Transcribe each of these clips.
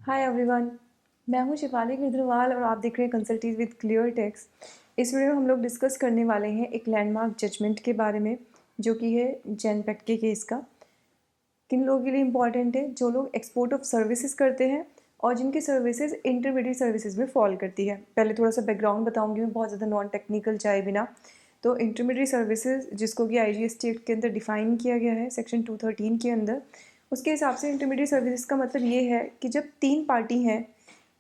Hi everyone, मैं हूं शिफाली गिरधरवाल और आप देख रहे हैं कंसल्टीज विद क्लियर टेक्स्ट। इस वीडियो में हम लोग डिस्कस करने वाले हैं एक लैंडमार्क जजमेंट के बारे में, जो कि है जेनपेक्ट के केस का। किन लोगों के लिए इम्पॉर्टेंट है? जो लोग एक्सपोर्ट ऑफ सर्विसेज करते हैं और जिनकी सर्विसेज इंटरमीडिएट सर्विसेज में फॉल करती है। पहले थोड़ा सा बैकग्राउंड बताऊंगी मैं, बहुत ज़्यादा नॉन टेक्निकल जाए बिना। तो इंटरमीडिएट सर्विसेज, जिसको कि IGST एक्ट के अंदर डिफाइन किया गया है सेक्शन 213 के अंदर, उसके हिसाब से इंटरमीडिएट सर्विसेज का मतलब ये है कि जब तीन पार्टी हैं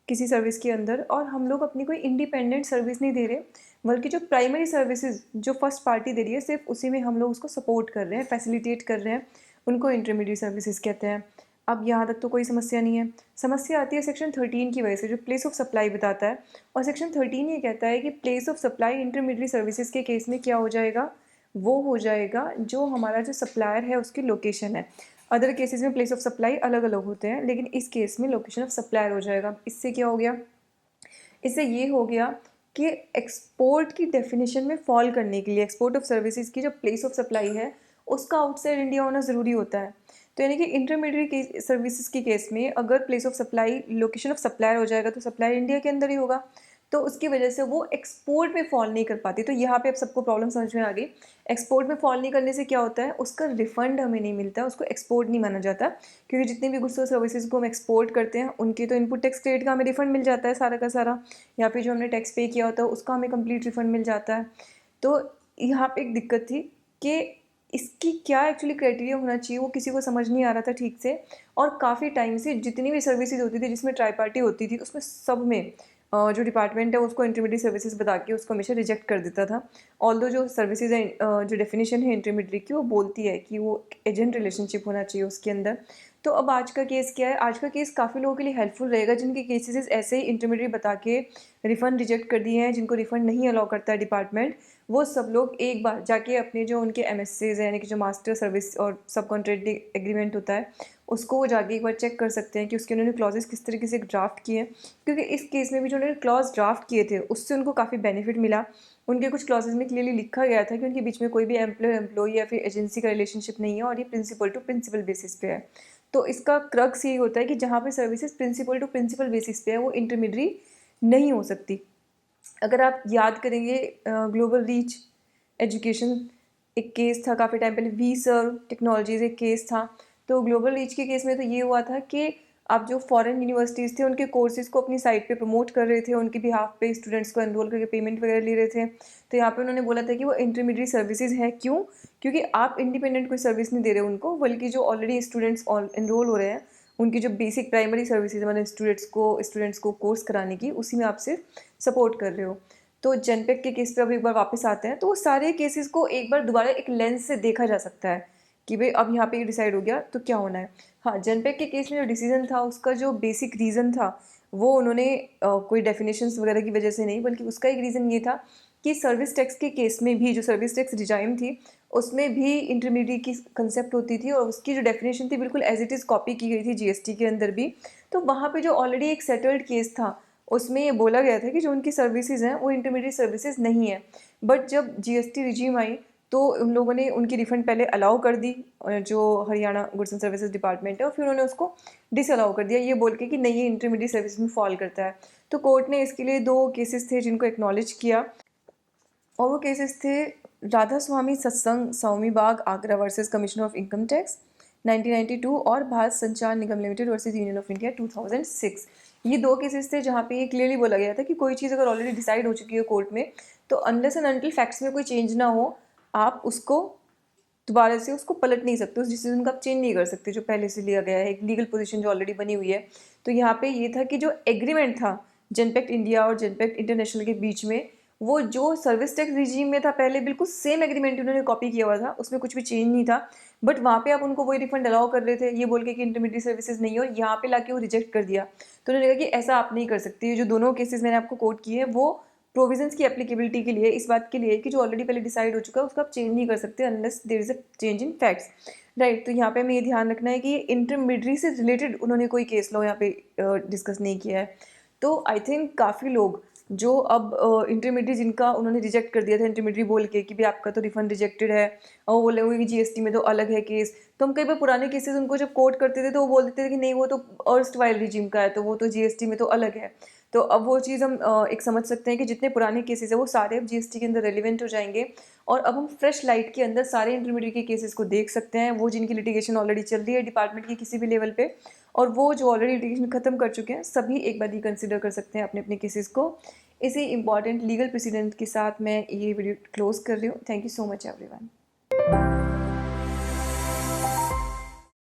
किसी सर्विस के अंदर और हम लोग अपनी कोई इंडिपेंडेंट सर्विस नहीं दे रहे, बल्कि जो प्राइमरी सर्विसेज जो फर्स्ट पार्टी दे रही है सिर्फ उसी में हम लोग उसको सपोर्ट कर रहे हैं, फैसिलिटेट कर रहे हैं, उनको इंटरमीडिएट सर्विसेज कहते हैं। अब यहाँ तक तो कोई समस्या नहीं है। समस्या आती है सेक्शन 13 की वजह से, जो प्लेस ऑफ सप्लाई बताता है। और सेक्शन 13 ये कहता है कि place of supply intermediate services के केस में क्या हो जाएगा? वो हो जाएगा जो हमारा जो सप्लायर है उसकी लोकेशन है। अदर केसेस में प्लेस ऑफ सप्लाई अलग अलग होते हैं, लेकिन इस केस में लोकेशन ऑफ सप्लायर हो जाएगा। इससे क्या हो गया? इससे ये हो गया कि एक्सपोर्ट की डेफिनेशन में फॉल करने के लिए एक्सपोर्ट ऑफ सर्विसेज की जो प्लेस ऑफ सप्लाई है उसका आउटसाइड इंडिया होना ज़रूरी होता है। तो यानी कि इंटरमीडिएट सर्विसेज की केस में अगर place of supply location of supplier हो जाएगा तो सप्लायर इंडिया के अंदर ही होगा, तो उसकी वजह से वो एक्सपोर्ट में फॉल नहीं कर पाती। तो यहाँ पे अब सबको प्रॉब्लम समझ में आ गई। एक्सपोर्ट में फॉल नहीं करने से क्या होता है? उसका रिफंड हमें नहीं मिलता, उसको एक्सपोर्ट नहीं माना जाता, क्योंकि जितने भी गुड्स और सर्विसेज को हम एक्सपोर्ट करते हैं उनकी तो इनपुट टैक्स क्रेडिट का हमें रिफंड मिल जाता है सारा का सारा, या फिर जो हमने टैक्स पे किया होता है उसका हमें कंप्लीट रिफंड मिल जाता है। तो यहाँ पे एक दिक्कत थी कि इसकी क्या एक्चुअली क्राइटेरिया होना चाहिए, वो किसी को समझ नहीं आ रहा था ठीक से। और काफ़ी टाइम से जितनी भी सर्विसेज होती थी जिसमें ट्राई पार्टी होती थी, उसमें सब में जो डिपार्टमेंट है उसको इंटरमीडिएट सर्विसेज बता के उसको हमेशा रिजेक्ट कर देता था। ऑल्दो जो सर्विसेज है, जो डेफिनेशन है इंटरमीडिएट की, वो बोलती है कि वो एजेंट रिलेशनशिप होना चाहिए उसके अंदर। तो अब आज का केस क्या है? आज का केस काफ़ी लोगों के लिए हेल्पफुल रहेगा जिनके केसेस ऐसे ही इंटरमीडिएट बता के रिफ़ंड रिजेक्ट कर दिए हैं, जिनको रिफ़ंड नहीं अलाउ करता है डिपार्टमेंट। वो सब लोग एक बार जाके अपने जो उनके MSCs हैं, यानी कि जो मास्टर सर्विस और सब कॉन्ट्रैक्ट एग्रीमेंट होता है, उसको वो जाके एक बार चेक कर सकते हैं कि उसके उन्होंने क्लॉजेस किस तरीके से ड्राफ्ट किए हैं। क्योंकि इस केस में भी जो उन्होंने क्लॉज ड्राफ्ट किए थे उससे उनको काफ़ी बेनिफिट मिला। उनके कुछ क्लॉजेज में क्लियरली लिखा गया था कि उनके बीच में कोई भी एम्प्लॉयर एम्प्लॉई या फिर एजेंसी का रिलेशनशिप नहीं है और ये प्रिंसिपल टू प्रिंसिपल बेसिस पे है। तो इसका क्रक्स यही होता है कि जहाँ पे services principal to principal basis पे है वो इंटरमीडिएट नहीं हो सकती। अगर आप याद करेंगे, ग्लोबल रीच एजुकेशन एक केस था काफ़ी टाइम पहले, वी सर्व टेक्नोलॉजीज एक केस था। तो ग्लोबल रीच के केस में तो ये हुआ था कि आप जो फॉरेन यूनिवर्सिटीज़ थे उनके कोर्सेज़ को अपनी साइट पे प्रमोट कर रहे थे, उनके बिहाफ पे स्टूडेंट्स को एनरोल करके पेमेंट वगैरह ले रहे थे। तो यहाँ पे उन्होंने बोला था कि वो इंटरमीडिएट सर्विसेज है। क्यों? क्योंकि आप इंडिपेंडेंट कोई सर्विस नहीं दे रहे उनको, बल्कि जो ऑलरेडी स्टूडेंट्स एनरोल हो रहे हैं उनकी जो बेसिक प्राइमरी सर्विसेज मतलब स्टूडेंट्स को कोर्स कराने की, उसी में आप सिर्फ सपोर्ट कर रहे हो। तो जेनपेक के केस पे अब एक बार वापस आते हैं, तो वो सारे केसेस को एक बार दोबारा एक लेंस से देखा जा सकता है कि भाई अब यहाँ पे ये डिसाइड हो गया तो क्या होना है। हाँ, जेनपेक के केस में जो डिसीजन था उसका जो बेसिक रीज़न था वो उन्होंने कोई डेफिनेशंस वगैरह की वजह से नहीं, बल्कि उसका एक रीज़न ये था कि सर्विस टैक्स के केस में भी जो सर्विस टैक्स रिजाइम थी उसमें भी इंटरमीडिएट की कंसेप्ट होती थी और उसकी जो डेफिनेशन थी बिल्कुल एज इट इज़ कॉपी की गई थी GST के अंदर भी। तो वहाँ पे जो ऑलरेडी एक सेटल्ड केस था उसमें ये बोला गया था कि जो उनकी सर्विसेज हैं वो इंटरमीडिएट सर्विसेज नहीं है। बट जब GST रिजीम आई तो उन लोगों ने उनकी रिफ़ंड पहले अलाउ कर दी, जो Haryana goods and services department है, और फिर उन्होंने उसको डिसअलाउ कर दिया ये बोल के कि नहीं, ये इंटरमीडिएट सर्विस में फॉल करता है। तो कोर्ट ने इसके लिए 2 केसेस थे जिनको एक्नॉलेज किया, और वो केसेस थे Radha Swami Satsang Swami Bagh Agra versus commissioner of income tax 1992 और Bharat Sanchar Nigam limited versus union of India 2006। ये 2 केसेस थे जहाँ पे ये क्लियरली बोला गया था कि कोई चीज़ अगर ऑलरेडी डिसाइड हो चुकी है कोर्ट में, तो अनलेस एंड अनटिल फैक्ट्स में कोई चेंज ना हो, आप उसको दोबारा से उसको पलट नहीं सकते, उस डिसीजन को आप चेंज नहीं कर सकते जो पहले से लिया गया है, एक लीगल पोजीशन जो ऑलरेडी बनी हुई है। तो यहाँ पे ये था कि जो एग्रीमेंट था जेनपेक्ट इंडिया और जेनपेक्ट इंटरनेशनल के बीच में, वो जो सर्विस टैक्स रिजीम में था पहले बिल्कुल सेम एग्रीमेंट उन्होंने कॉपी किया हुआ था, उसमें कुछ भी चेंज नहीं था। बट वहाँ पे आप उनको वही रिफंड अलाउ कर रहे थे ये बोल के कि इंटरमीडिएट सर्विसेज नहीं है, और यहाँ पे लाके वो रिजेक्ट कर दिया। तो उन्होंने कहा कि ऐसा आप नहीं कर सकती। जो दोनों केसेस मैंने आपको कोट किए हैं वो प्रोविजंस की एप्लीकेबिलिटी के लिए, इस बात के लिए कि जो ऑलरेडी पहले डिसाइड हो चुका है उसको आप चेंज नहीं कर सकते unless there is a change in facts, right. तो यहाँ पे हमें ये ध्यान रखना है कि इंटरमीडिएट से रिलेटेड उन्होंने कोई केस लॉ यहाँ पे डिस्कस नहीं किया है। तो आई थिंक काफ़ी लोग जो अब इंटरमीडिएट जिनका उन्होंने रिजेक्ट कर दिया था इंटरमीडिएट बोल के कि भी आपका तो रिफंड रिजेक्टेड है, और वो बोले हुए कि जीएसटी में तो अलग है केस। तो हम कई बार पुराने केसेस उनको जब कोट करते थे तो वो बोल देते थे कि नहीं वो तो अर्स्ट वाइल रिजीम का है, तो वो तो जीएसटी में तो अलग है। तो अब वो चीज़ हम एक समझ सकते हैं कि जितने पुराने केसेस है वो सारे अब जीएसटी के अंदर रेलिवेंट हो जाएंगे, और अब हम फ्रेश लाइट के अंदर सारे इंटरमीडिएट के केसेस को देख सकते हैं, वो जिनकी लिटिगेशन ऑलरेडी चल रही है डिपार्टमेंट की किसी भी लेवल पे, और वो जो ऑलरेडी लिटिगेशन खत्म कर चुके हैं सभी एक बार रिकंसिडर कर सकते हैं अपने अपने केसेस को। इसी इंपॉर्टेंट लीगल प्रेसिडेंट के साथ मैं ये वीडियो क्लोज कर रही हूँ। Thank you so much everyone.